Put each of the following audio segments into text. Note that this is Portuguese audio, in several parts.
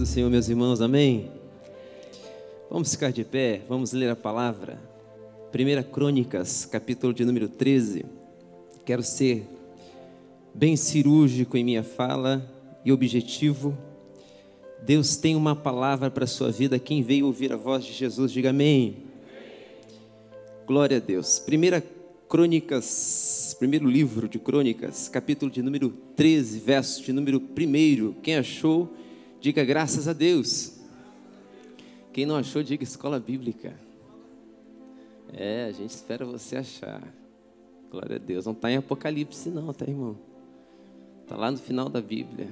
Senhor, meus irmãos, amém? Vamos ficar de pé, vamos ler a palavra. 1 Crônicas, capítulo de número 13. Quero ser bem cirúrgico em minha fala e objetivo. Deus tem uma palavra para a sua vida. Quem veio ouvir a voz de Jesus, diga amém. Glória a Deus. 1 Crônicas, primeiro livro de Crônicas, capítulo de número 13, verso de número 1. Quem achou, diga graças a Deus. Quem não achou, diga escola bíblica. A gente espera você achar. Glória a Deus. Não está em Apocalipse não, tá, irmão? Está lá no final da Bíblia.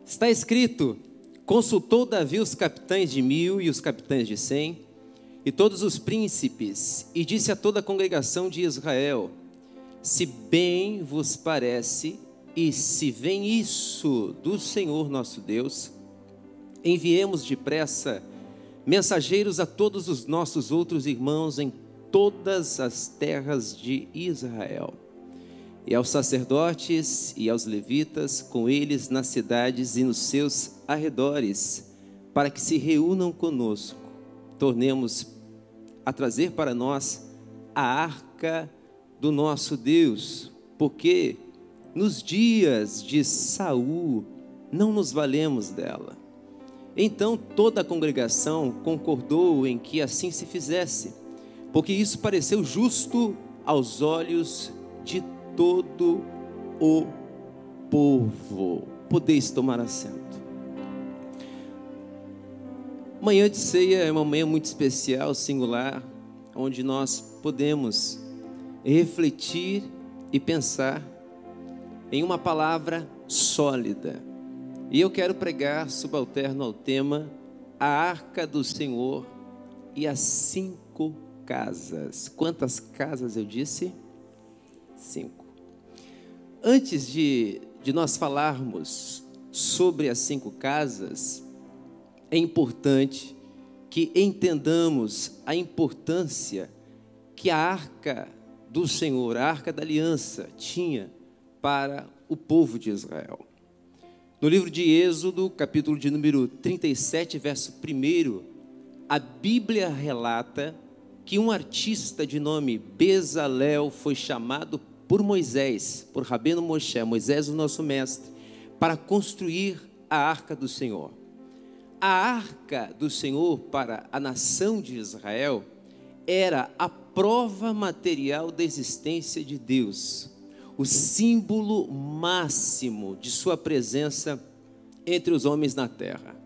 Está escrito: consultou Davi os capitães de 1000 e os capitães de 100 e todos os príncipes, e disse a toda a congregação de Israel: se bem vos parece, e se vem isso do Senhor nosso Deus, enviemos depressa mensageiros a todos os nossos outros irmãos em todas as terras de Israel, e aos sacerdotes e aos levitas, com eles nas cidades e nos seus arredores, para que se reúnam conosco. Tornemos a trazer para nós a arca do nosso Deus, porque nos dias de Saul não nos valemos dela. Então toda a congregação concordou em que assim se fizesse, porque isso pareceu justo aos olhos de todo o povo. Podeis tomar assento. Manhã de ceia é uma manhã muito especial, singular, onde nós podemos refletir e pensar em uma palavra sólida. E eu quero pregar subalterno ao tema: a arca do Senhor e as 5 casas. Quantas casas eu disse? 5. Antes de nós falarmos sobre as 5 casas, é importante que entendamos a importância que a arca do Senhor, a arca da aliança, tinha para o povo de Israel. No livro de Êxodo, capítulo de número 37, verso 1, a Bíblia relata que um artista de nome Bezalel foi chamado por Moisés, por Rabino Moshe, Moisés o nosso mestre, para construir a arca do Senhor. A arca do Senhor para a nação de Israel era a prova material da existência de Deus, o símbolo máximo de sua presença entre os homens na terra.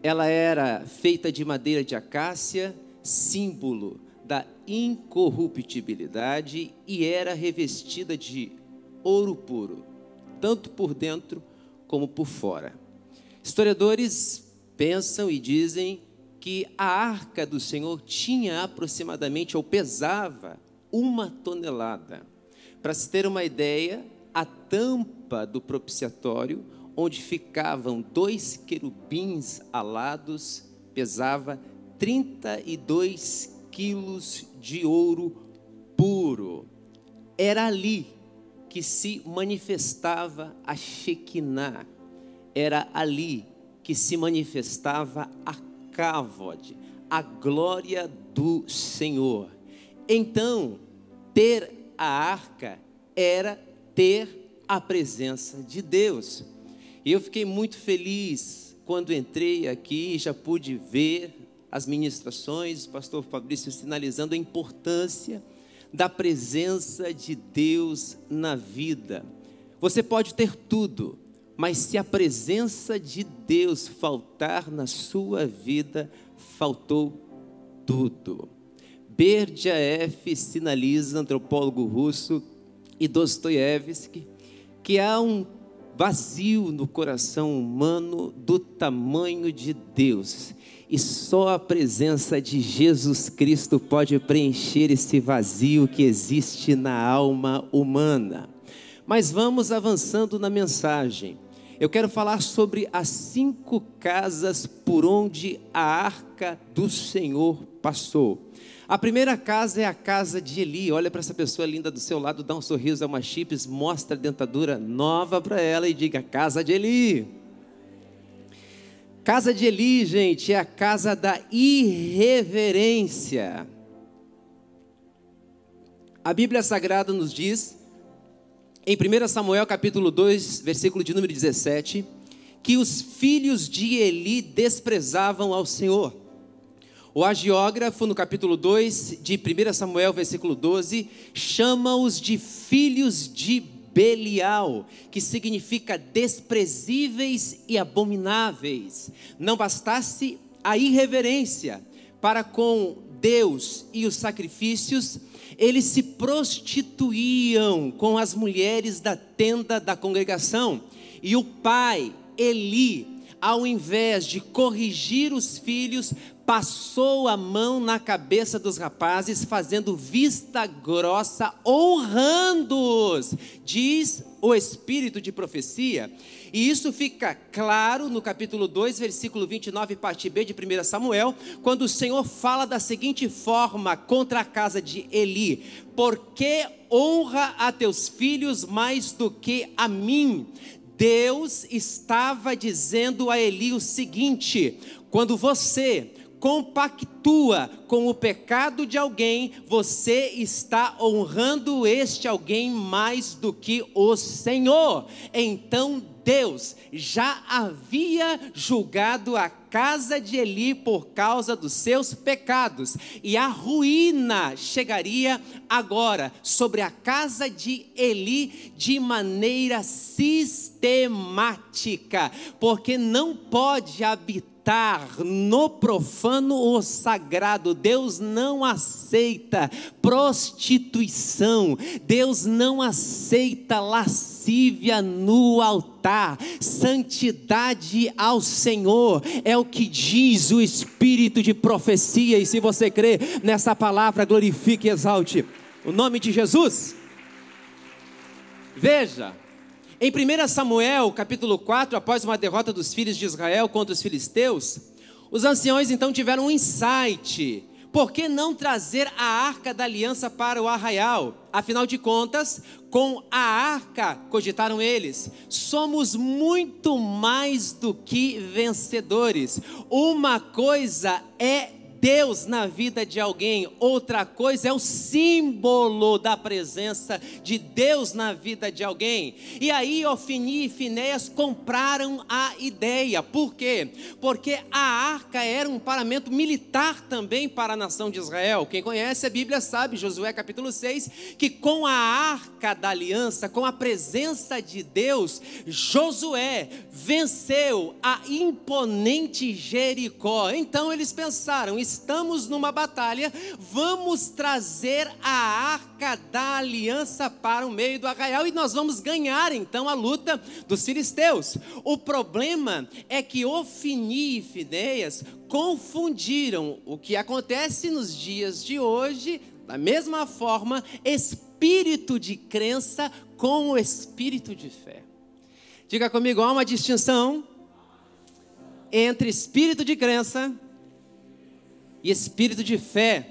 Ela era feita de madeira de acácia, símbolo da incorruptibilidade, e era revestida de ouro puro, tanto por dentro como por fora. Historiadores pensam e dizem que a arca do Senhor tinha aproximadamente, ou pesava, 1 tonelada. Para se ter uma ideia, a tampa do propiciatório, onde ficavam 2 querubins alados, pesava 32 quilos de ouro puro. Era ali que se manifestava a Shekinah, era ali que se manifestava a Kavod, a glória do Senhor. Então, ter a arca era ter a presença de Deus. E eu fiquei muito feliz quando entrei aqui e já pude ver as ministrações, o pastor Fabrício sinalizando a importância da presença de Deus na vida. Você pode ter tudo, mas se a presença de Deus faltar na sua vida, faltou tudo. Berdyaev sinaliza, antropólogo russo, e Dostoiévski, que há um vazio no coração humano do tamanho de Deus, e só a presença de Jesus Cristo pode preencher esse vazio que existe na alma humana. Mas vamos avançando na mensagem. Eu quero falar sobre as 5 casas por onde a arca do Senhor passou. A primeira casa é a casa de Eli. Olha para essa pessoa linda do seu lado, dá um sorriso, é uma chips, mostra a dentadura nova para ela e diga: casa de Eli. Casa de Eli, gente, é a casa da irreverência. A Bíblia Sagrada nos diz, em 1 Samuel capítulo 2, versículo de número 17, que os filhos de Eli desprezavam ao Senhor. O hagiógrafo, no capítulo 2 de 1 Samuel, versículo 12, chama-os de filhos de Belial, que significa desprezíveis e abomináveis. Não bastasse a irreverência para com Deus e os sacrifícios, eles se prostituíam com as mulheres da tenda da congregação. E o pai, Eli, ao invés de corrigir os filhos, passou a mão na cabeça dos rapazes, fazendo vista grossa, honrando-os, diz o espírito de profecia. E isso fica claro no capítulo 2, versículo 29, parte B de 1 Samuel, quando o Senhor fala da seguinte forma contra a casa de Eli: porque honra a teus filhos mais do que a mim. Deus estava dizendo a Eli o seguinte: quando você compactua com o pecado de alguém, você está honrando este alguém mais do que o Senhor. Então Deus já havia julgado a casa de Eli por causa dos seus pecados, e a ruína chegaria agora sobre a casa de Eli de maneira sistemática, porque não pode habitar no profano ou sagrado. Deus não aceita prostituição, Deus não aceita lascívia no altar. Santidade ao Senhor é o que diz o espírito de profecia. E se você crê nessa palavra, glorifique e exalte o nome de Jesus. Veja, em 1 Samuel, capítulo 4, após uma derrota dos filhos de Israel contra os filisteus, os anciões então tiveram um insight: por que não trazer a arca da aliança para o arraial? Afinal de contas, com a arca, cogitaram eles, somos muito mais do que vencedores. Uma coisa é Deus na vida de alguém, outra coisa é o símbolo da presença de Deus na vida de alguém. E aí Ofni e Finéias compraram a ideia. Por quê? Porque a arca era um paramento militar também para a nação de Israel. Quem conhece a Bíblia sabe, Josué capítulo 6, que com a arca da aliança, com a presença de Deus, Josué venceu a imponente Jericó. Então eles pensaram: estamos numa batalha, vamos trazer a arca da aliança para o meio do arraial e nós vamos ganhar então a luta dos filisteus. O problema é que Ofni e Finéias confundiram o que acontece nos dias de hoje, da mesma forma, espírito de crença com o espírito de fé. Diga comigo, há uma distinção entre espírito de crença e espírito de fé.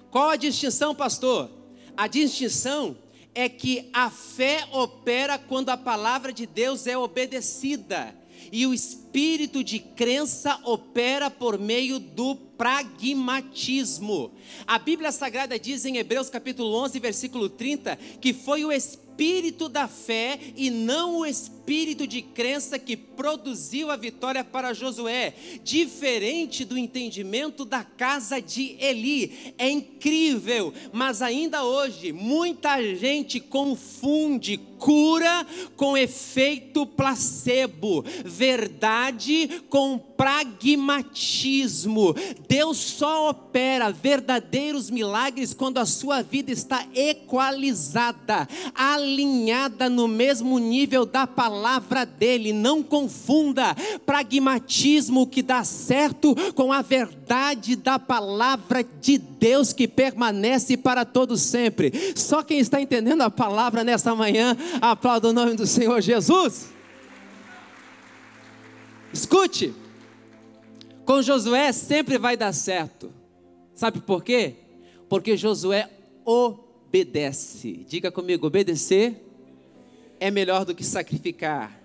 Qual a distinção, pastor? A distinção é que a fé opera quando a palavra de Deus é obedecida, e o espírito de crença opera por meio do pragmatismo. A Bíblia Sagrada diz em Hebreus capítulo 11, versículo 30, que foi o espírito da fé e não o espírito de crença que produziu a vitória para Josué, diferente do entendimento da casa de Eli. É incrível, mas ainda hoje muita gente confunde cura com efeito placebo, verdade com pragmatismo. Deus só opera verdadeiros milagres quando a sua vida está equalizada, alinhada no mesmo nível da palavra dele. Não confunda pragmatismo que dá certo com a verdade da palavra de Deus que permanece para todo sempre. Só quem está entendendo a palavra nessa manhã, aplauda o nome do Senhor Jesus. Escute, com Josué sempre vai dar certo. Sabe por quê? Porque Josué obedece. Diga comigo, obedecer é melhor do que sacrificar.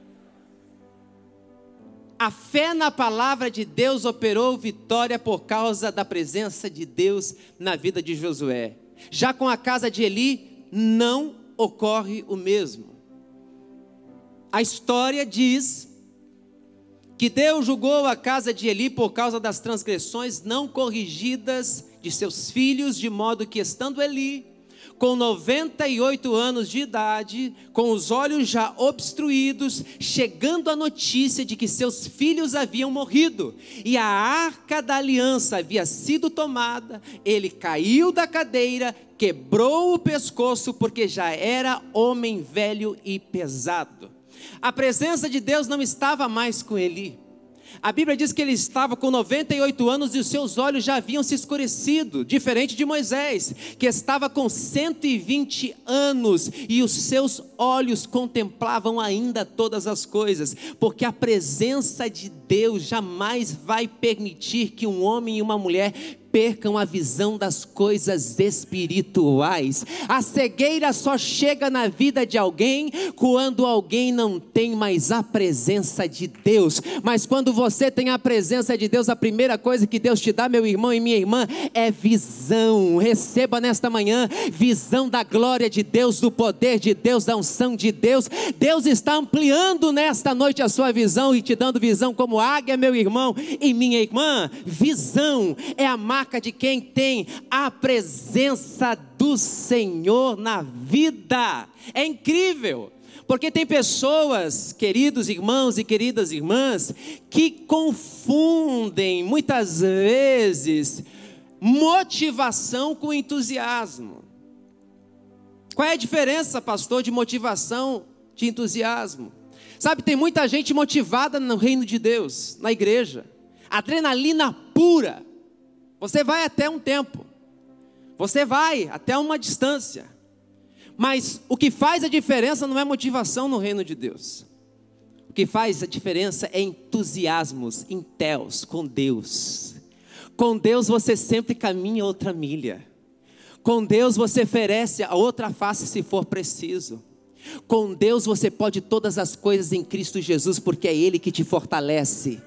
A fé na palavra de Deus operou vitória por causa da presença de Deus na vida de Josué. Já com a casa de Eli, não ocorre o mesmo. A história diz que Deus julgou a casa de Eli por causa das transgressões não corrigidas de seus filhos, de modo que, estando Eli com 98 anos de idade, com os olhos já obstruídos, chegando a notícia de que seus filhos haviam morrido e a arca da aliança havia sido tomada, ele caiu da cadeira, quebrou o pescoço, porque já era homem velho e pesado. A presença de Deus não estava mais com Eli. A Bíblia diz que ele estava com 98 anos e os seus olhos já haviam se escurecido, diferente de Moisés, que estava com 120 anos e os seus olhos contemplavam ainda todas as coisas, porque a presença de Deus jamais vai permitir que um homem e uma mulher percam a visão das coisas espirituais. A cegueira só chega na vida de alguém quando alguém não tem mais a presença de Deus. Mas quando você tem a presença de Deus, a primeira coisa que Deus te dá, meu irmão e minha irmã, é visão. Receba nesta manhã visão da glória de Deus, do poder de Deus, da unção de Deus. Deus está ampliando nesta noite a sua visão e te dando visão como águia, meu irmão e minha irmã. Visão é a marca de quem tem a presença do Senhor na vida. É incrível, porque tem pessoas, queridos irmãos e queridas irmãs, que confundem muitas vezes motivação com entusiasmo. Qual é a diferença, pastor, de motivação de entusiasmo? Sabe, tem muita gente motivada no reino de Deus, na igreja, adrenalina pura. Você vai até um tempo, você vai até uma distância, mas o que faz a diferença não é motivação no reino de Deus. O que faz a diferença é entusiasmos, enteos, com Deus. Com Deus você sempre caminha outra milha. Com Deus você oferece a outra face se for preciso. Com Deus você pode todas as coisas em Cristo Jesus, porque é Ele que te fortalece.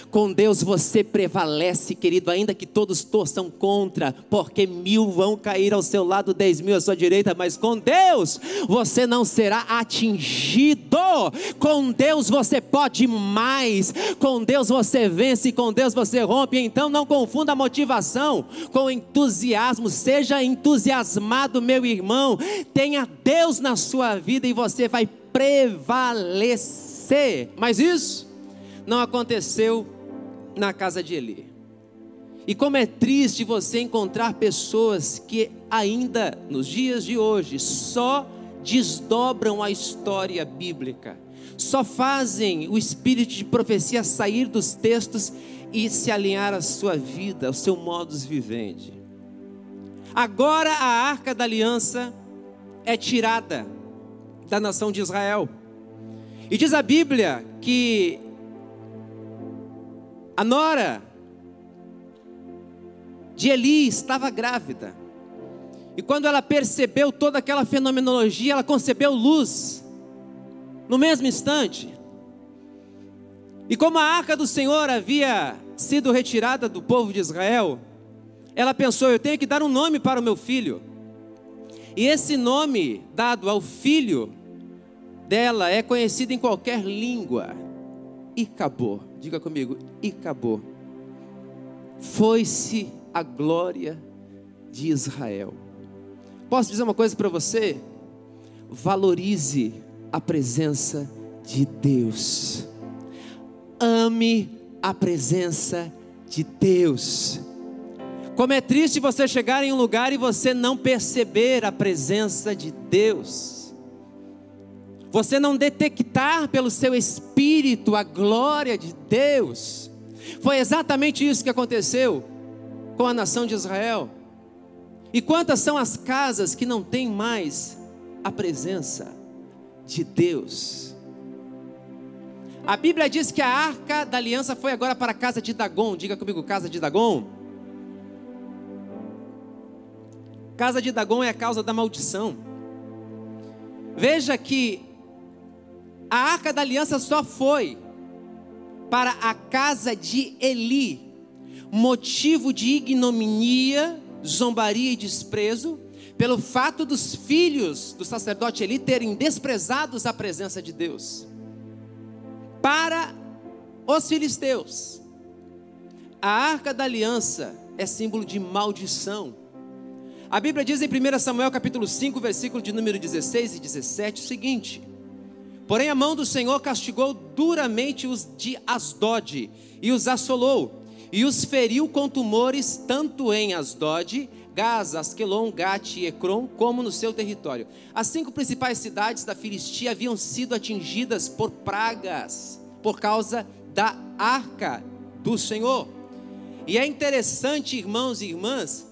Com Deus você prevalece, querido, ainda que todos torçam contra, porque 1000 vão cair ao seu lado, 10.000 à sua direita, mas com Deus você não será atingido. Com Deus você pode mais, com Deus você vence, com Deus você rompe. Então não confunda a motivação com entusiasmo. Seja entusiasmado, meu irmão, tenha Deus na sua vida e você vai prevalecer. Mas isso não aconteceu na casa de Eli. E como é triste você encontrar pessoas que ainda nos dias de hoje só desdobram a história bíblica, só fazem o espírito de profecia sair dos textos e se alinhar à sua vida, ao seu modus vivendi. Agora a arca da aliança é tirada da nação de Israel. E diz a Bíblia que a nora de Eli estava grávida. E quando ela percebeu toda aquela fenomenologia, ela concebeu luz no mesmo instante. E como a arca do Senhor havia sido retirada do povo de Israel, ela pensou: eu tenho que dar um nome para o meu filho. E esse nome dado ao filho dela é conhecido em qualquer língua: Icabô. Diga comigo: Icabô. Foi-se a glória de Israel. Posso dizer uma coisa para você? Valorize a presença de Deus. Ame a presença de Deus. Como é triste você chegar em um lugar e você não perceber a presença de Deus. Você não detectar pelo seu espírito a glória de Deus. Foi exatamente isso que aconteceu com a nação de Israel. E quantas são as casas que não têm mais a presença de Deus? A Bíblia diz que a arca da aliança foi agora para a casa de Dagom. Diga comigo: casa de Dagom. Casa de Dagom é a causa da maldição. Veja que a arca da aliança só foi para a casa de Eli, motivo de ignominia, zombaria e desprezo, pelo fato dos filhos do sacerdote Eli terem desprezado a presença de Deus. Para os filisteus, a arca da aliança é símbolo de maldição. A Bíblia diz em 1 Samuel capítulo 5, versículo de número 16 e 17 o seguinte: porém a mão do Senhor castigou duramente os de Asdod, e os assolou, e os feriu com tumores, tanto em Asdod, Gaza, Asquelon, Gate e Ecrom, como no seu território. As 5 principais cidades da Filistia haviam sido atingidas por pragas, por causa da arca do Senhor. E é interessante, irmãos e irmãs,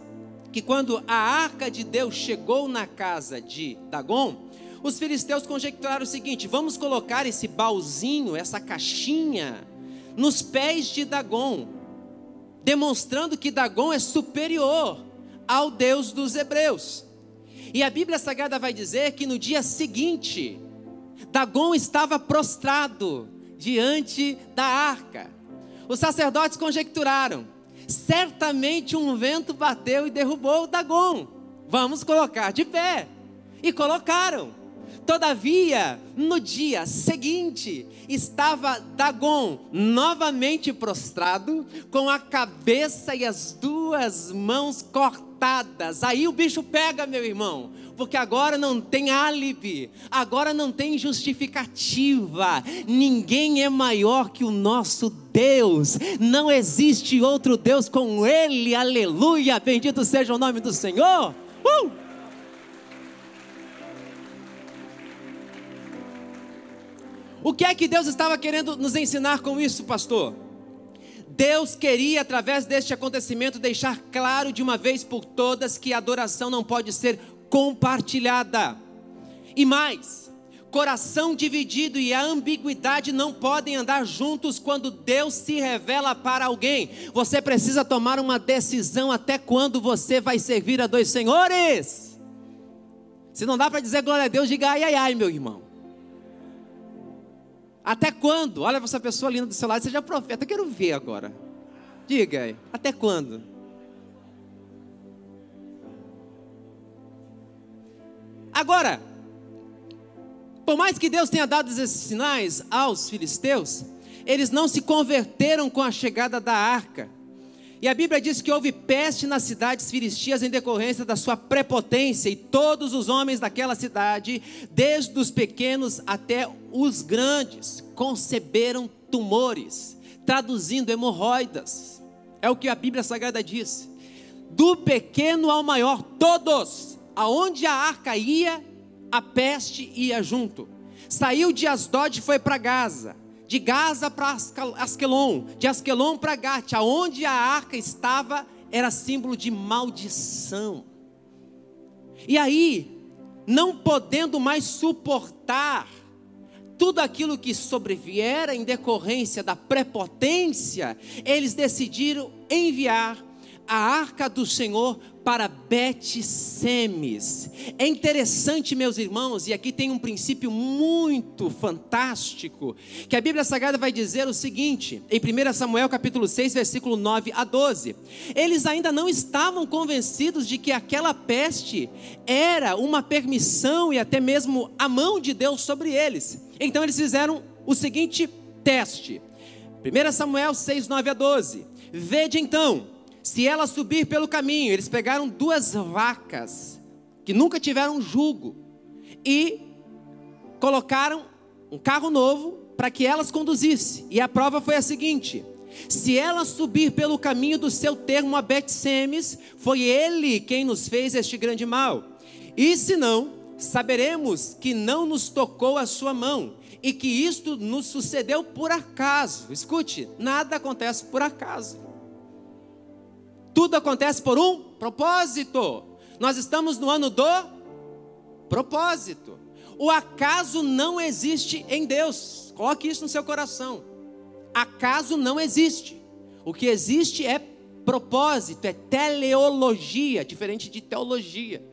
que quando a arca de Deus chegou na casa de Dagon, os filisteus conjecturaram o seguinte: vamos colocar esse baúzinho, essa caixinha, nos pés de Dagon, demonstrando que Dagon é superior ao Deus dos hebreus. E a Bíblia Sagrada vai dizer que no dia seguinte, Dagon estava prostrado diante da arca. Os sacerdotes conjecturaram: certamente um vento bateu e derrubou Dagon, vamos colocar de pé. E colocaram. Todavia, no dia seguinte, estava Dagon novamente prostrado, com a cabeça e as 2 mãos cortadas. Aí o bicho pega, meu irmão, porque agora não tem álibi, agora não tem justificativa. Ninguém é maior que o nosso Deus, não existe outro Deus com Ele, aleluia, bendito seja o nome do Senhor. O que é que Deus estava querendo nos ensinar com isso, pastor? Deus queria, através deste acontecimento, deixar claro de uma vez por todas que a adoração não pode ser compartilhada. E mais, coração dividido e a ambiguidade não podem andar juntos quando Deus se revela para alguém. Você precisa tomar uma decisão até quando você vai servir a 2 senhores. Se não dá para dizer glória a Deus, diga ai, ai, ai, meu irmão. Até quando? Olha para essa pessoa linda do seu lado, seja profeta, eu quero ver agora. Diga aí, até quando? Agora, por mais que Deus tenha dado esses sinais aos filisteus, eles não se converteram com a chegada da arca. E a Bíblia diz que houve peste nas cidades filistias em decorrência da sua prepotência, e todos os homens daquela cidade, desde os pequenos até os grandes, conceberam tumores, traduzindo hemorroidas. É o que a Bíblia Sagrada diz. Do pequeno ao maior, todos, aonde a arca ia, a peste ia junto. Saiu de Asdod e foi para Gaza, de Gaza para Asquelon, de Asquelon para Gate. Aonde a arca estava era símbolo de maldição. E aí, não podendo mais suportar tudo aquilo que sobreviera em decorrência da prepotência, eles decidiram enviar a arca do Senhor para Bet-Semes. É interessante, meus irmãos, e aqui tem um princípio muito fantástico, que a Bíblia Sagrada vai dizer o seguinte, em 1 Samuel capítulo 6, versículo 9 a 12. Eles ainda não estavam convencidos de que aquela peste era uma permissão e até mesmo a mão de Deus sobre eles. Então eles fizeram o seguinte teste. 1 Samuel 6, 9 a 12. Vede então, se ela subir pelo caminho. Eles pegaram 2 vacas que nunca tiveram jugo e colocaram um carro novo para que elas conduzissem. E a prova foi a seguinte: se ela subir pelo caminho do seu termo a Bet-Semes, foi ele quem nos fez este grande mal. E se não, saberemos que não nos tocou a sua mão e que isto nos sucedeu por acaso. Escute, nada acontece por acaso. Tudo acontece por um propósito. Nós estamos no ano do propósito. O acaso não existe em Deus. Coloque isso no seu coração. Acaso não existe. O que existe é propósito, é teleologia, diferente de teologia.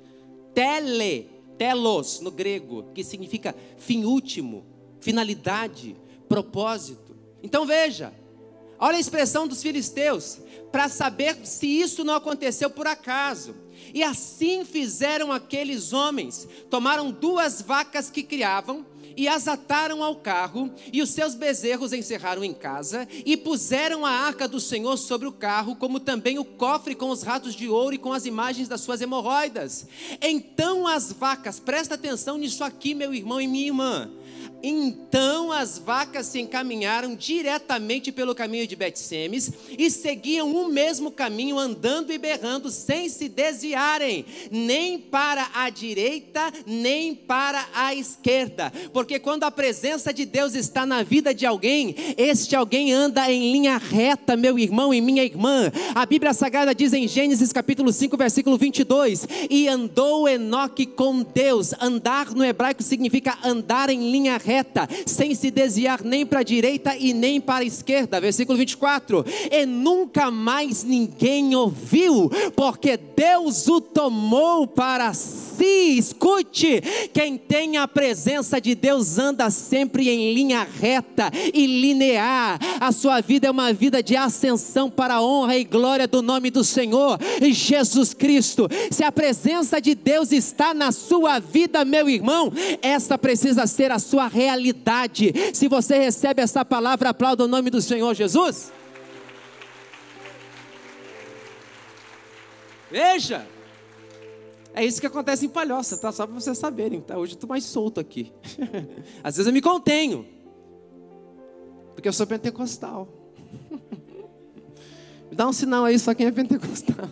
Telos no grego, que significa fim último, finalidade, propósito. Então veja, olha a expressão dos filisteus, para saber se isso não aconteceu por acaso. E assim fizeram aqueles homens, tomaram 2 vacas que criavam, e as ataram ao carro, e os seus bezerros encerraram em casa, e puseram a arca do Senhor sobre o carro, como também o cofre com os ratos de ouro e com as imagens das suas hemorroidas. Então as vacas, presta atenção nisso aqui, meu irmão e minha irmã. Então as vacas se encaminharam diretamente pelo caminho de Bet-Semes e seguiam o mesmo caminho, andando e berrando, sem se desviarem, nem para a direita, nem para a esquerda. Porque quando a presença de Deus está na vida de alguém, este alguém anda em linha reta, meu irmão e minha irmã. A Bíblia Sagrada diz em Gênesis capítulo 5, versículo 22, e andou Enoque com Deus. Andar no hebraico significa andar em linha reta, sem se desviar nem para a direita e nem para a esquerda. Versículo 24, e nunca mais ninguém ouviu, porque Deus o tomou para si. Escute, quem tem a presença de Deus anda sempre em linha reta e linear. A sua vida é uma vida de ascensão para a honra e glória do nome do Senhor Jesus Cristo. Se a presença de Deus está na sua vida, meu irmão, essa precisa ser a sua realidade. Se você recebe essa palavra, aplauda o nome do Senhor Jesus. Veja, é isso que acontece em Palhoça, tá? Só para vocês saberem, tá? Hoje eu estou mais solto aqui. Às vezes eu me contenho, porque eu sou pentecostal. Me dá um sinal aí, só quem é pentecostal.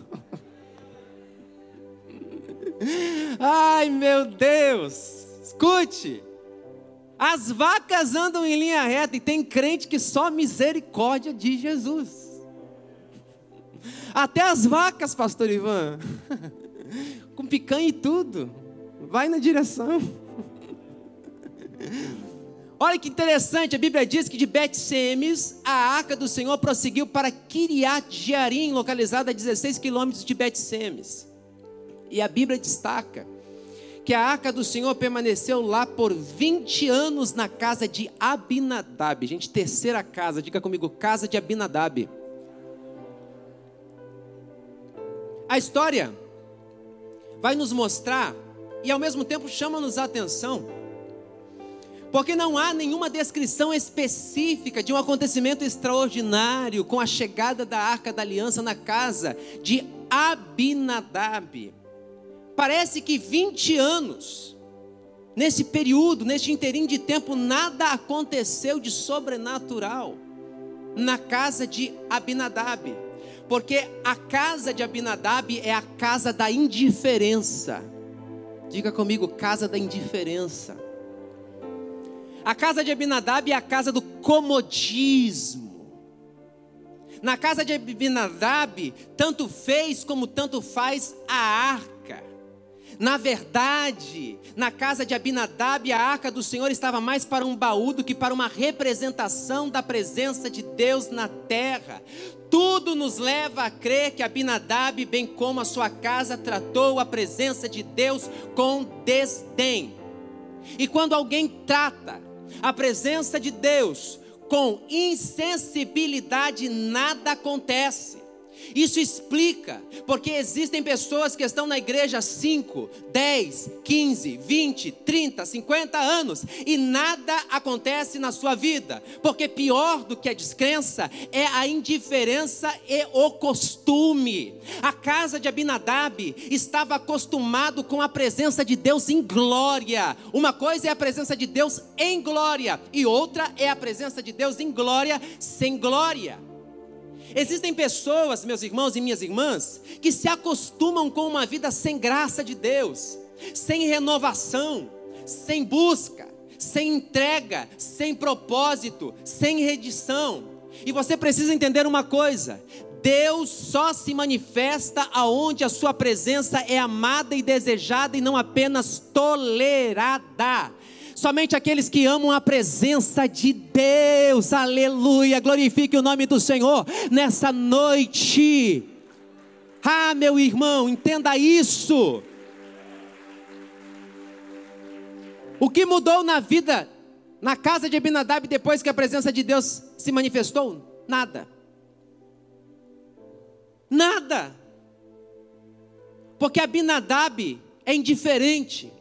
Ai, meu Deus, escute. As vacas andam em linha reta e tem crente que só misericórdia de Jesus. Até as vacas, pastor Ivan, com picanha e tudo, vai na direção. Olha que interessante, a Bíblia diz que de Bet-Semes, a arca do Senhor prosseguiu para Kiriat Jearim, localizada a 16 quilômetros de Bet-Semes. E a Bíblia destaca que a arca do Senhor permaneceu lá por 20 anos na casa de Abinadab. Gente, terceira casa, diga comigo, casa de Abinadab. A história vai nos mostrar e ao mesmo tempo chama-nos a atenção, porque não há nenhuma descrição específica de um acontecimento extraordinário com a chegada da arca da aliança na casa de Abinadab. Parece que 20 anos, nesse período, neste inteirinho de tempo, nada aconteceu de sobrenatural na casa de Abinadab, porque a casa de Abinadab é a casa da indiferença. Diga comigo, casa da indiferença. A casa de Abinadab é a casa do comodismo. Na casa de Abinadab, tanto fez como tanto faz a arca. Na verdade, na casa de Abinadab, a arca do Senhor estava mais para um baú do que para uma representação da presença de Deus na terra. Tudo nos leva a crer que Abinadab, bem como a sua casa, tratou a presença de Deus com desdém. E quando alguém trata a presença de Deus com insensibilidade, nada acontece. Isso explica porque existem pessoas que estão na igreja 5, 10, 15, 20, 30, 50 anos e nada acontece na sua vida, porque pior do que a descrença é a indiferença e o costume. A casa de Abinadab estava acostumado com a presença de Deus em glória. Uma coisa é a presença de Deus em glória e outra é a presença de Deus em glória sem glória. Existem pessoas, meus irmãos e minhas irmãs, que se acostumam com uma vida sem graça de Deus, sem renovação, sem busca, sem entrega, sem propósito, sem redição. E você precisa entender uma coisa: Deus só se manifesta aonde a sua presença é amada e desejada e não apenas tolerada. Somente aqueles que amam a presença de Deus, aleluia, glorifique o nome do Senhor nessa noite. Ah, meu irmão, entenda isso. O que mudou na vida na casa de Abinadab depois que a presença de Deus se manifestou? Nada. Nada. Porque Abinadab é indiferente.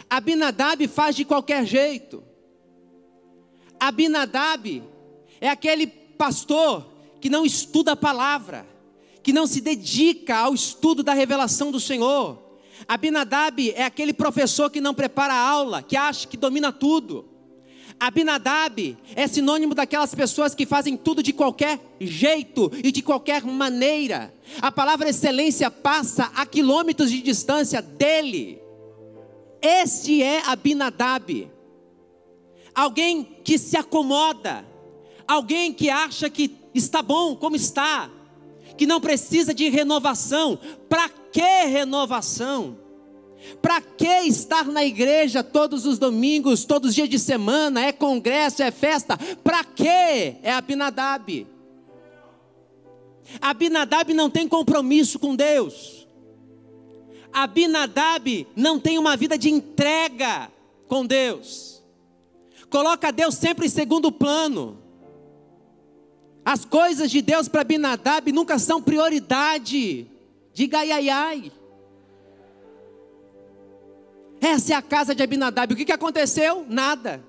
Abinadab faz de qualquer jeito. Abinadab é aquele pastor que não estuda a palavra, que não se dedica ao estudo da revelação do Senhor. Abinadab é aquele professor que não prepara a aula, que acha que domina tudo. Abinadab é sinônimo daquelas pessoas que fazem tudo de qualquer jeito e de qualquer maneira. A palavra excelência passa a quilômetros de distância dele. Este é Abinadab. Alguém que se acomoda, alguém que acha que está bom como está, que não precisa de renovação. Para que renovação? Para que estar na igreja todos os domingos, todos os dias de semana, é congresso, é festa? Para que? É Abinadab. Abinadab não tem compromisso com Deus. Abinadab não tem uma vida de entrega com Deus. Coloca Deus sempre em segundo plano. As coisas de Deus para Abinadab nunca são prioridade. Diga ai, ai, ai. Essa é a casa de Abinadab. O que aconteceu? Nada.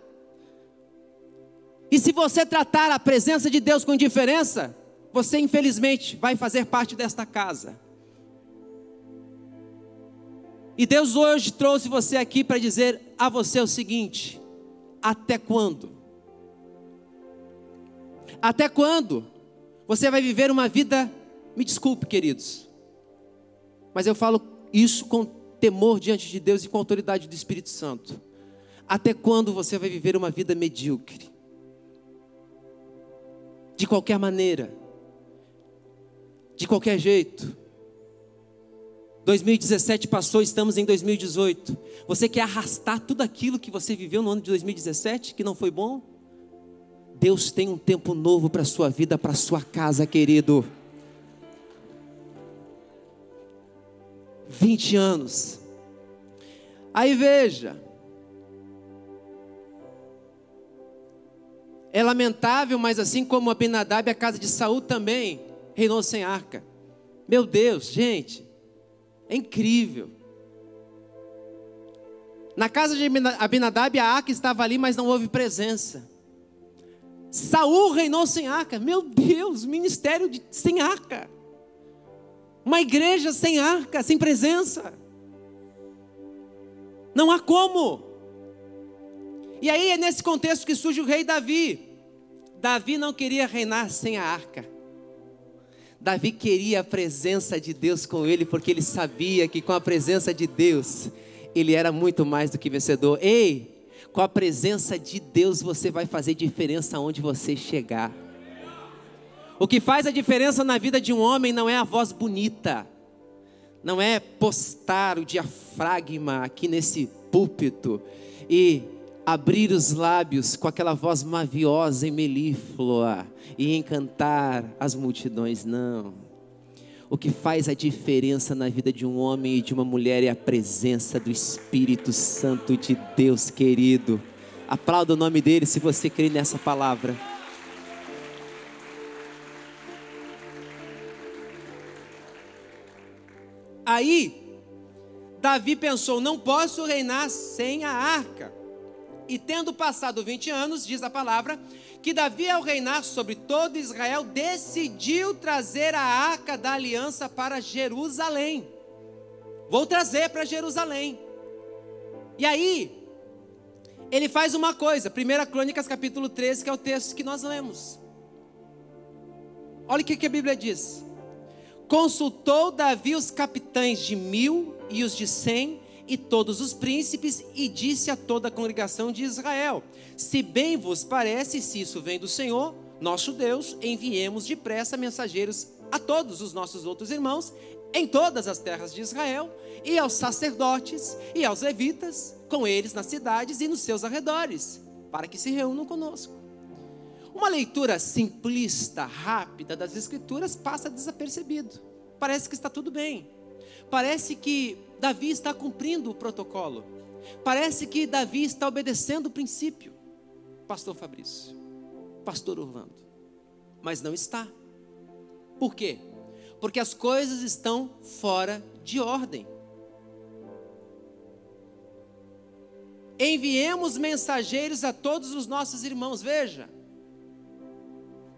E se você tratar a presença de Deus com indiferença, você infelizmente vai fazer parte desta casa. E Deus hoje trouxe você aqui para dizer a você o seguinte: até quando? Até quando você vai viver uma vida, me desculpe queridos, mas eu falo isso com temor diante de Deus e com a autoridade do Espírito Santo. Até quando você vai viver uma vida medíocre? De qualquer maneira, de qualquer jeito. 2017 passou, estamos em 2018. Você quer arrastar tudo aquilo que você viveu no ano de 2017, que não foi bom? Deus tem um tempo novo para a sua vida, para a sua casa, querido. 20 anos. Aí veja. É lamentável, mas assim como Abinadab, a casa de Saul também reinou sem arca. Meu Deus, gente, é incrível. Na casa de Abinadab, a arca estava ali, mas não houve presença. Saul reinou sem arca. Meu Deus, ministério sem arca. Uma igreja sem arca, sem presença. Não há como. E aí é nesse contexto que surge o rei Davi. Davi não queria reinar sem a arca. Davi queria a presença de Deus com ele, porque ele sabia que com a presença de Deus, ele era muito mais do que vencedor. Ei, com a presença de Deus você vai fazer diferença onde você chegar. O que faz a diferença na vida de um homem não é a voz bonita, não é postar o diafragma aqui nesse púlpito e abrir os lábios com aquela voz maviosa e melíflua e encantar as multidões, não. O que faz a diferença na vida de um homem e de uma mulher é a presença do Espírito Santo de Deus, querido. Aplauda o nome dele se você crê nessa palavra. Aí, Davi pensou, não posso reinar sem a arca. E tendo passado 20 anos, diz a palavra, que Davi ao reinar sobre todo Israel, decidiu trazer a arca da aliança para Jerusalém. Vou trazer para Jerusalém. E aí, ele faz uma coisa, 1 Crônicas capítulo 13, que é o texto que nós lemos. Olha o que a Bíblia diz. Consultou Davi os capitães de 1000 e os de 100 e todos os príncipes, e disse a toda a congregação de Israel: se bem vos parece, se isso vem do Senhor, nosso Deus, enviemos depressa mensageiros a todos os nossos outros irmãos, em todas as terras de Israel, e aos sacerdotes, e aos levitas, com eles nas cidades e nos seus arredores, para que se reúnam conosco. Uma leitura simplista, rápida das Escrituras passa desapercebido. Parece que está tudo bem. Parece que Davi está cumprindo o protocolo. Parece que Davi está obedecendo o princípio. pastor Fabrício, pastor Orlando, mas não está. Por quê? Porque as coisas estão fora de ordem. Enviemos mensageiros a todos os nossos irmãos. Veja,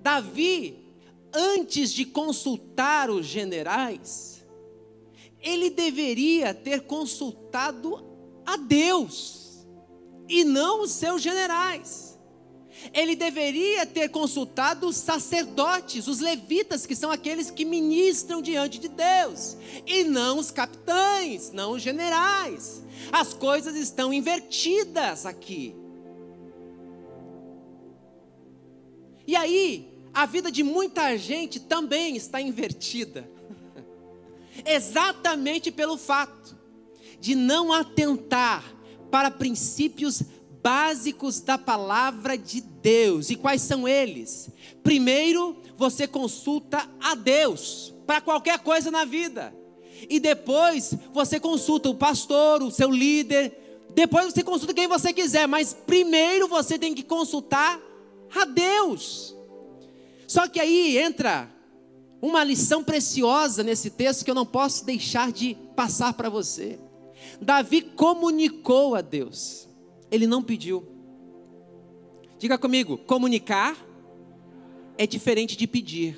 Davi, antes de consultar os generais, ele deveria ter consultado a Deus e não os seus generais. Ele deveria ter consultado os sacerdotes, os levitas, que são aqueles que ministram diante de Deus, e não os capitães, não os generais. As coisas estão invertidas aqui. E aí, a vida de muita gente também está invertida. Exatamente pelo fato de não atentar para princípios básicos da palavra de Deus. E quais são eles? Primeiro, você consulta a Deus para qualquer coisa na vida. E depois você consulta o pastor, o seu líder. Depois você consulta quem você quiser. Mas primeiro você tem que consultar a Deus. Só que aí entra uma lição preciosa nesse texto que eu não posso deixar de passar para você. Davi comunicou a Deus. Ele não pediu. Diga comigo, comunicar é diferente de pedir.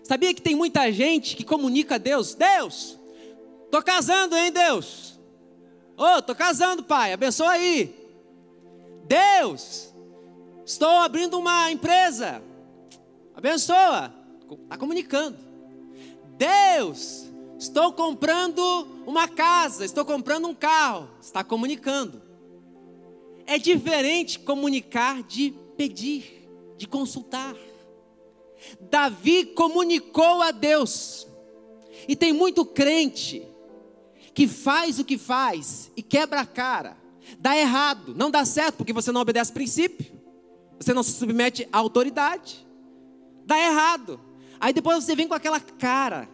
Sabia que tem muita gente que comunica a Deus? Deus, tô casando, hein, Deus? Tô casando, pai, abençoa aí. Deus, estou abrindo uma empresa, abençoa. Está comunicando. Deus, estou comprando uma casa, estou comprando um carro. Está comunicando. É diferente comunicar de pedir, de consultar. Davi comunicou a Deus. E tem muito crente que faz o que faz e quebra a cara. Dá errado, não dá certo porque você não obedece princípio. Você não se submete à autoridade. Dá errado. Aí depois você vem com aquela cara.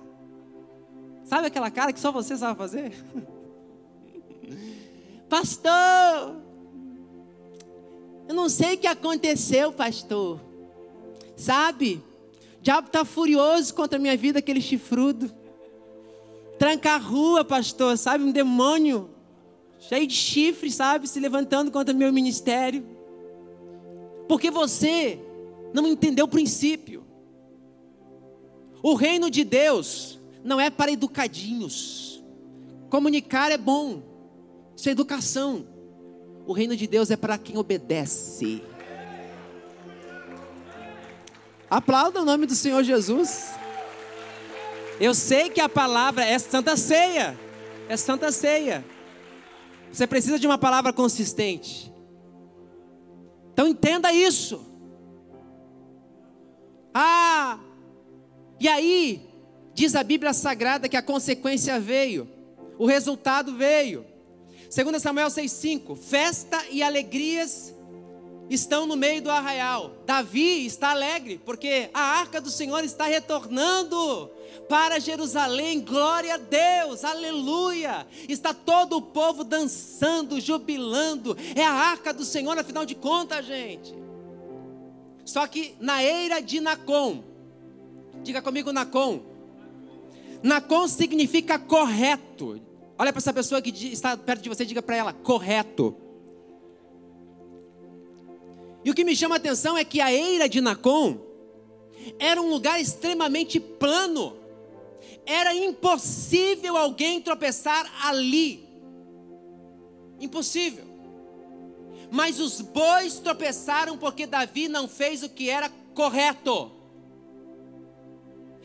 Sabe aquela cara que só você sabe fazer? Pastor, eu não sei o que aconteceu, pastor. Sabe? O diabo está furioso contra a minha vida, aquele chifrudo. Tranca a rua, pastor, sabe? Um demônio cheio de chifre, sabe? Se levantando contra o meu ministério. Porque você não entendeu o princípio. O reino de Deus não é para educadinhos. Comunicar é bom. Isso é educação. O reino de Deus é para quem obedece. Aplauda o nome do Senhor Jesus. Eu sei que a palavra é Santa Ceia. É Santa Ceia. Você precisa de uma palavra consistente. Então entenda isso. E aí, diz a Bíblia Sagrada que a consequência veio. O resultado veio. 2 Samuel 6,5. Festa e alegrias estão no meio do arraial. Davi está alegre, porque a arca do Senhor está retornando para Jerusalém. Glória a Deus, aleluia. Está todo o povo dançando, jubilando. É a arca do Senhor, afinal de contas, gente. Só que na eira de Nacon, diga comigo, Nacon. Nacon significa correto. Olha para essa pessoa que está perto de você e diga para ela, correto. E o que me chama a atenção é que a eira de Nacon era um lugar extremamente plano. Era impossível alguém tropeçar ali. Impossível. Mas os bois tropeçaram porque Davi não fez o que era correto.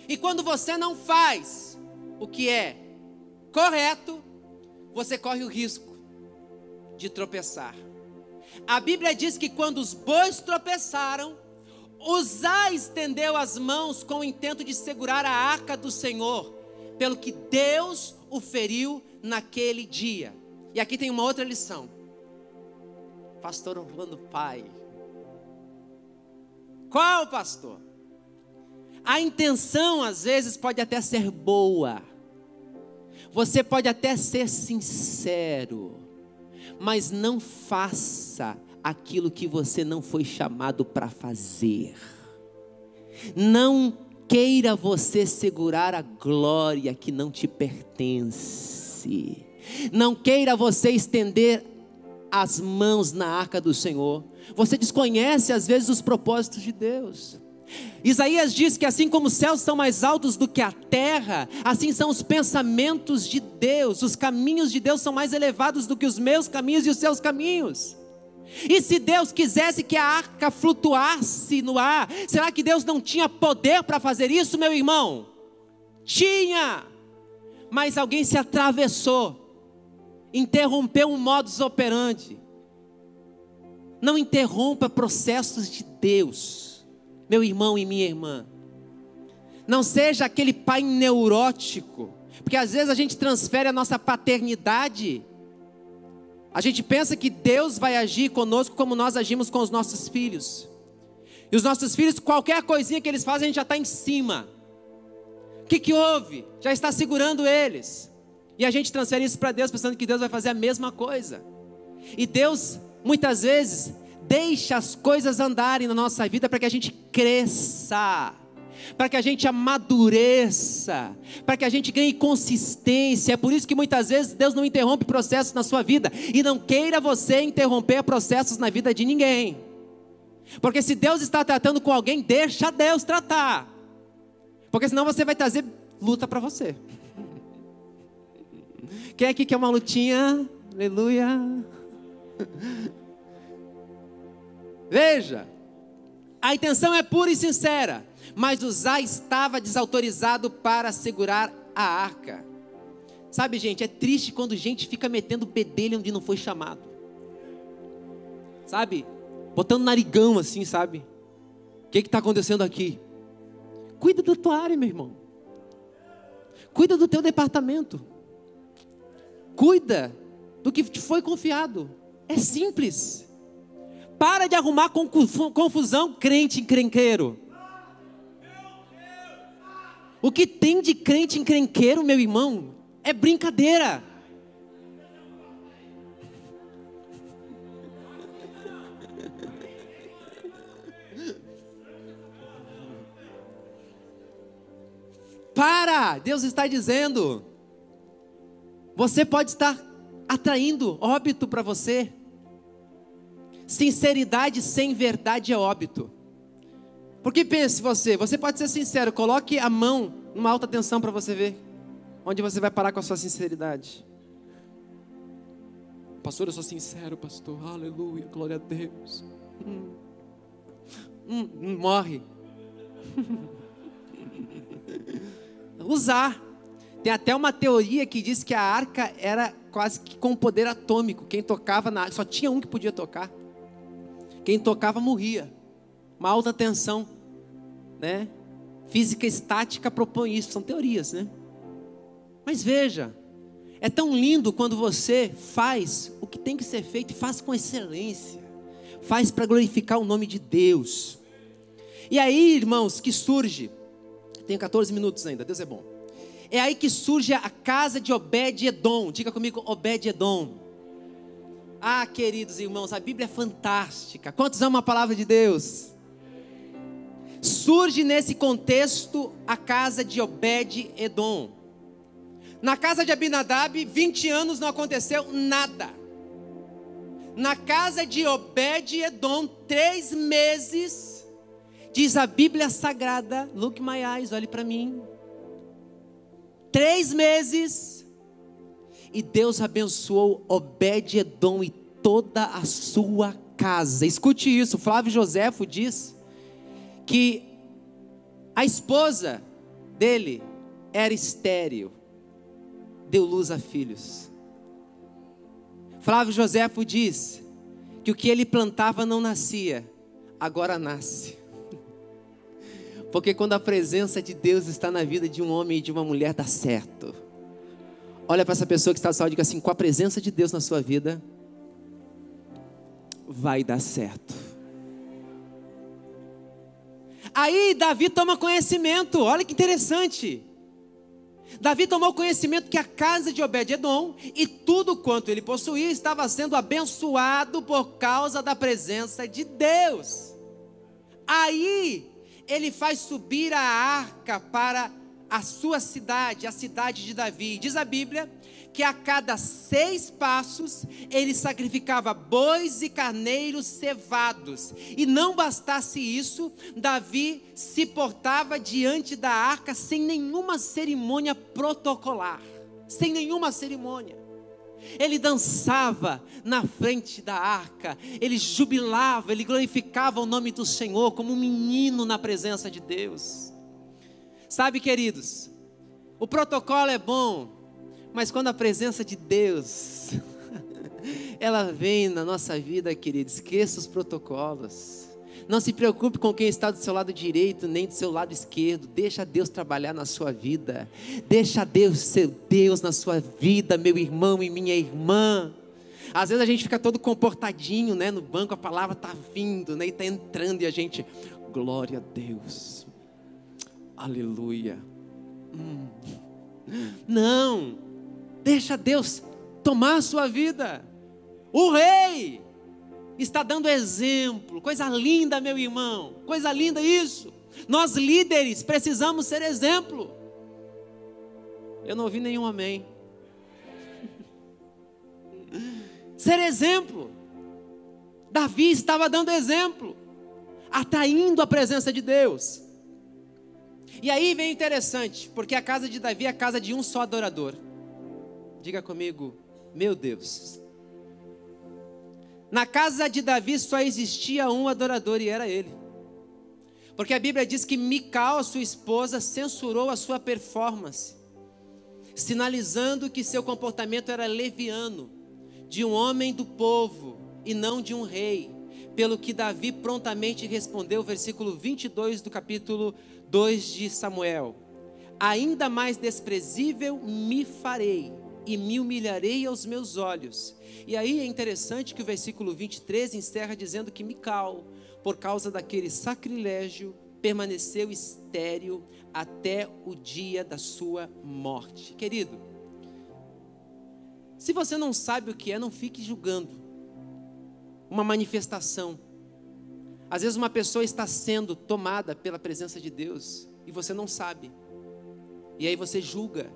E quando você não faz o que é correto, você corre o risco de tropeçar. A Bíblia diz que quando os bois tropeçaram, Uzá estendeu as mãos com o intento de segurar a arca do Senhor, pelo que Deus o feriu naquele dia. E aqui tem uma outra lição. Pastor Orlando Pai. Qual, pastor? A intenção às vezes pode até ser boa. Você pode até ser sincero. Mas não faça aquilo que você não foi chamado para fazer. Não queira você segurar a glória que não te pertence. Não queira você estender as mãos na arca do Senhor. Você desconhece às vezes os propósitos de Deus. Isaías diz que assim como os céus são mais altos do que a terra, assim são os pensamentos de Deus. Os caminhos de Deus são mais elevados do que os meus caminhos e os seus caminhos. E se Deus quisesse que a arca flutuasse no ar, será que Deus não tinha poder para fazer isso, meu irmão? Tinha, mas alguém se atravessou, interrompeu um modus operandi. Não interrompa processos de Deus, meu irmão e minha irmã. Não seja aquele pai neurótico, porque às vezes a gente transfere a nossa paternidade. A gente pensa que Deus vai agir conosco como nós agimos com os nossos filhos. E os nossos filhos, qualquer coisinha que eles fazem, a gente já está em cima. O que houve? Já está segurando eles. E a gente transfere isso para Deus, pensando que Deus vai fazer a mesma coisa. E Deus, muitas vezes, deixa as coisas andarem na nossa vida para que a gente cresça, para que a gente amadureça, para que a gente ganhe consistência. É por isso que muitas vezes Deus não interrompe processos na sua vida. E não queira você interromper processos na vida de ninguém. Porque se Deus está tratando com alguém, deixa Deus tratar. Porque senão você vai trazer luta para você. Quem aqui quer uma lutinha? Aleluia. Veja, a intenção é pura e sincera, mas Uzá estava desautorizado para segurar a arca. Sabe, gente, é triste quando gente fica metendo bedelho onde não foi chamado. Sabe, botando narigão assim, sabe? O que está acontecendo aqui? Cuida da tua área, meu irmão. Cuida do teu departamento. Cuida do que te foi confiado. É simples. Para de arrumar confusão, crente encrenqueiro. O que tem de crente encrenqueiro, meu irmão, é brincadeira. Para, Deus está dizendo. Você pode estar atraindo óbito para você. Sinceridade sem verdade é óbito. Porque pense você pode ser sincero, coloque a mão numa alta tensão para você ver onde você vai parar com a sua sinceridade. Pastor, eu sou sincero, pastor, aleluia, glória a Deus. Morre. Usar. Tem até uma teoria que diz que a arca era quase que com poder atômico. Quem tocava na arca, só tinha um que podia tocar. Quem tocava morria. Uma alta tensão, né? Física estática propõe isso, são teorias, né? Mas veja, é tão lindo quando você faz o que tem que ser feito e faz com excelência. Faz para glorificar o nome de Deus. E aí, irmãos, que surge, tenho 14 minutos ainda, Deus é bom. É aí que surge a casa de Obed-Edom. Diga comigo, Obed-Edom. Ah, queridos irmãos, a Bíblia é fantástica. Quantos amam a palavra de Deus? Surge nesse contexto a casa de Obed-Edom. Na casa de Abinadab, 20 anos não aconteceu nada. Na casa de Obed-Edom, 3 meses, diz a Bíblia Sagrada, look my eyes, olhe para mim. 3 meses, e Deus abençoou Obed-Edom e toda a sua casa. Escute isso, Flávio Joséfo diz que a esposa dele era estéril, deu luz a filhos. Flávio Joséfo diz que o que ele plantava não nascia, agora nasce. Porque quando a presença de Deus está na vida de um homem e de uma mulher, dá certo. Olha para essa pessoa que está à sua e diga assim: com a presença de Deus na sua vida, vai dar certo. Aí Davi toma conhecimento, olha que interessante. Davi tomou conhecimento que a casa de Obed-edom e tudo quanto ele possuía estava sendo abençoado por causa da presença de Deus. Aí ele faz subir a arca para a sua cidade, a cidade de Davi. Diz a Bíblia que a cada 6 passos ele sacrificava bois e carneiros cevados. E não bastasse isso, Davi se portava diante da arca sem nenhuma cerimônia protocolar. Sem nenhuma cerimônia. Ele dançava na frente da arca, ele jubilava, ele glorificava o nome do Senhor como um menino na presença de Deus. Sabe, queridos, o protocolo é bom, mas quando a presença de Deus, ela vem na nossa vida, queridos, esqueça os protocolos. Não se preocupe com quem está do seu lado direito, nem do seu lado esquerdo. Deixa Deus trabalhar na sua vida. Deixa Deus ser Deus na sua vida, meu irmão e minha irmã. Às vezes a gente fica todo comportadinho, né? No banco a palavra está vindo, né? E está entrando e a gente, glória a Deus. Aleluia. Não. Deixa Deus tomar a sua vida. O rei está dando exemplo. Coisa linda, meu irmão. Coisa linda isso. Nós líderes precisamos ser exemplo. Eu não ouvi nenhum amém. Ser exemplo. Davi estava dando exemplo, atraindo a presença de Deus. E aí vem interessante, porque a casa de Davi é a casa de um só adorador. Diga comigo, meu Deus. Na casa de Davi só existia um adorador e era ele. Porque a Bíblia diz que Mical, sua esposa, censurou a sua performance, sinalizando que seu comportamento era leviano, de um homem do povo e não de um rei. Pelo que Davi prontamente respondeu, versículo 22 do capítulo 2 de Samuel: ainda mais desprezível me farei e me humilharei aos meus olhos. E aí é interessante que o versículo 23 encerra dizendo que Mical, por causa daquele sacrilégio, permaneceu estéril até o dia da sua morte. Querido, se você não sabe o que é, não fique julgando uma manifestação. Às vezes uma pessoa está sendo tomada pela presença de Deus e você não sabe. E aí você julga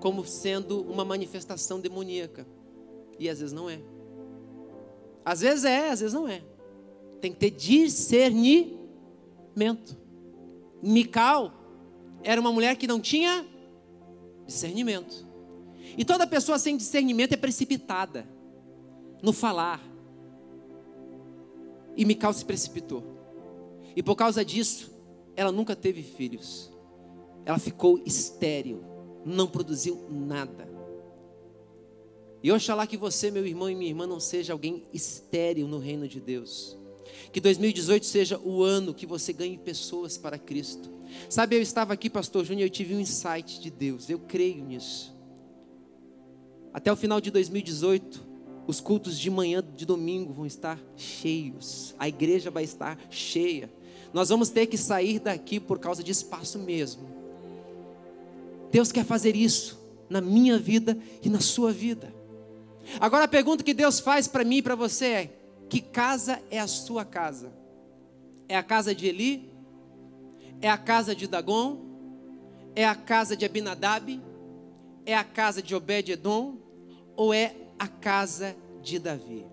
como sendo uma manifestação demoníaca. E às vezes não é. Às vezes é, às vezes não é. Tem que ter discernimento. Mical era uma mulher que não tinha discernimento. E toda pessoa sem discernimento é precipitada no falar. E Mical se precipitou. E por causa disso, ela nunca teve filhos. Ela ficou estéril. Não produziu nada. E oxalá que você, meu irmão e minha irmã, não seja alguém estéril no reino de Deus. Que 2018 seja o ano que você ganhe pessoas para Cristo. Sabe, eu estava aqui, pastor Júnior, e eu tive um insight de Deus. Eu creio nisso. Até o final de 2018, os cultos de manhã de domingo vão estar cheios. A igreja vai estar cheia. Nós vamos ter que sair daqui por causa de espaço mesmo. Deus quer fazer isso na minha vida e na sua vida. Agora a pergunta que Deus faz para mim e para você é: que casa é a sua casa? É a casa de Eli? É a casa de Dagom? É a casa de Abinadab? É a casa de Obed-edom? Ou é a casa de Davi?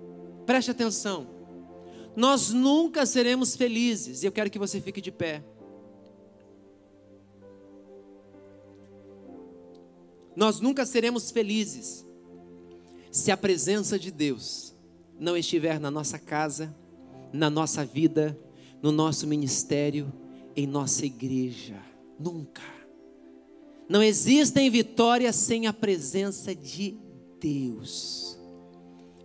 Preste atenção. Nós nunca seremos felizes. E eu quero que você fique de pé. Nós nunca seremos felizes se a presença de Deus não estiver na nossa casa, na nossa vida, no nosso ministério, em nossa igreja. Nunca. Não existem vitórias sem a presença de Deus.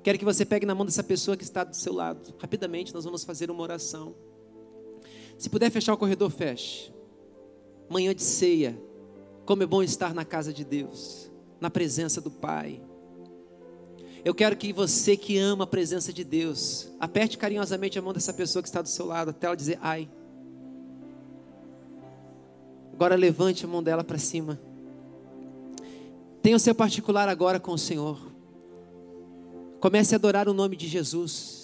Quero que você pegue na mão dessa pessoa que está do seu lado. Rapidamente nós vamos fazer uma oração. Se puder fechar o corredor, feche. Manhã de ceia. Como é bom estar na casa de Deus, na presença do Pai. Eu quero que você que ama a presença de Deus, aperte carinhosamente a mão dessa pessoa que está do seu lado, até ela dizer ai. Agora levante a mão dela para cima. Tenha o seu particular agora com o Senhor. Comece a adorar o nome de Jesus.